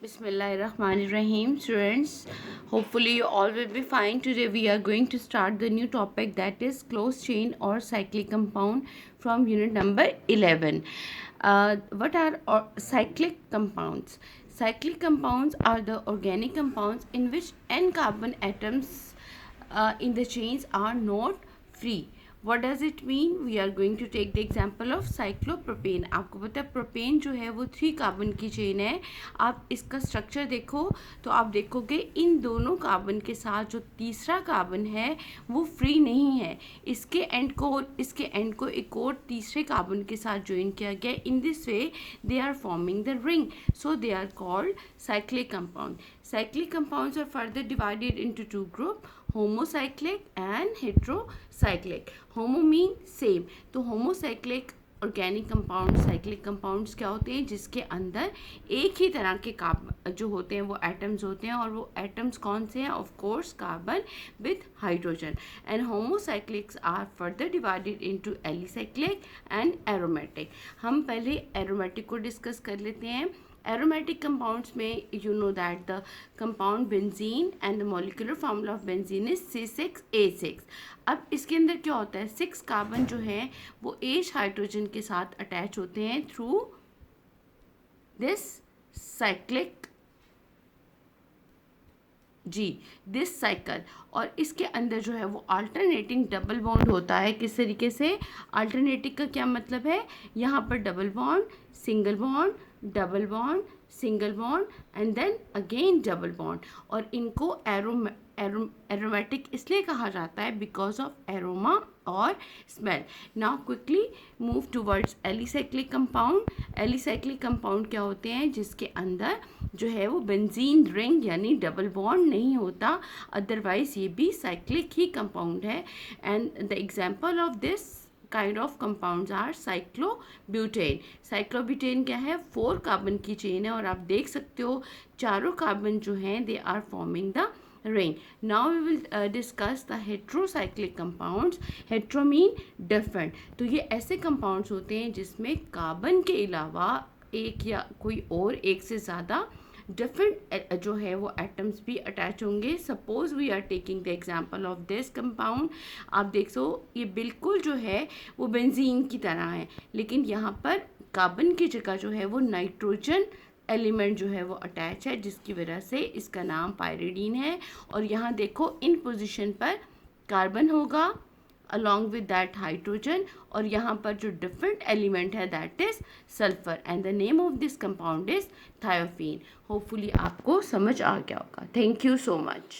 Bismillahirrahmanirrahim, students. Hopefully, you all will be fine. Today, we are going to start the new topic, that is closed chain or cyclic compound from unit number 11. What are cyclic compounds? Cyclic compounds are the organic compounds in which n carbon atoms in the chains are not free. What does it mean? We are going to take the example of cyclopropane. आपको पता है propane जो है वो 3 carbon की chain है. आप इसका स्ट्रक्चर देखो तो आप देखोगे इन दोनों कार्बन के साथ जो तीसरा कार्बन है वो फ्री नहीं है. इसके एंड को एक और तीसरे कार्बन के साथ ज्वाइन किया गया. In this way they are forming the ring, so they are called cyclic compound. Cyclic compounds are further divided into two groups, homocyclic and heterocyclic. Homo mean same, तो homocyclic organic compound, cyclic compounds क्या होते हैं जिसके अंदर एक ही तरह के carbon जो होते हैं वो एटम्स होते हैं, और वो एटम्स कौन से हैं? Of course carbon with hydrogen. And homocyclics are further divided into alicyclic and aromatic. हम पहले एरोमेटिक को डिस्कस कर लेते हैं. Aromatic compounds में you know that the compound benzene and the molecular formula of benzene is C6H6. अब इसके अंदर क्या होता है? 6 कार्बन जो है वो H हाइड्रोजन के साथ अटैच होते हैं through this cyclic this cycle. और इसके अंदर जो है वो अल्टरनेटिंग डबल बॉन्ड होता है. किस तरीके से? अल्टरनेटिंग का क्या मतलब है? यहाँ पर double bond, single bond, double bond, single bond and then again double bond. और इनको एरोमेटिक इसलिए कहा जाता है बिकॉज ऑफ एरोमा और smell. Now quickly move towards alicyclic compound. Alicyclic compound क्या होते हैं? जिसके अंदर जो है वो बेंजीन रिंग यानी डबल बॉन्ड नहीं होता, अदरवाइज ये भी साइक्लिक ही कंपाउंड है. And the example of this kind of compounds are cyclobutane. Cyclobutane क्या है? 4 कार्बन की चेन है और आप देख सकते हो चारों कार्बन जो हैं they are forming the ring. Now we will discuss the heterocyclic compounds. Hetero mean different. तो ये ऐसे compounds होते हैं जिसमें कार्बन के अलावा एक या कोई और एक से ज़्यादा डिफरेंट जो है वो एटम्स भी अटैच होंगे. Suppose we are taking the example of this compound. आप देख सो ये बिल्कुल जो है वो बेंजीन की तरह है, लेकिन यहाँ पर कार्बन की जगह जो है वो नाइट्रोजन एलिमेंट जो है वो अटैच है, जिसकी वजह से इसका नाम पायरिडीन है. और यहाँ देखो इन पोजीशन पर कार्बन होगा along with that hydrogen, और यहाँ पर जो different element है that is sulfur, and the name of this compound is thiophene. Hopefully आपको समझ आ गया होगा. Thank you so much.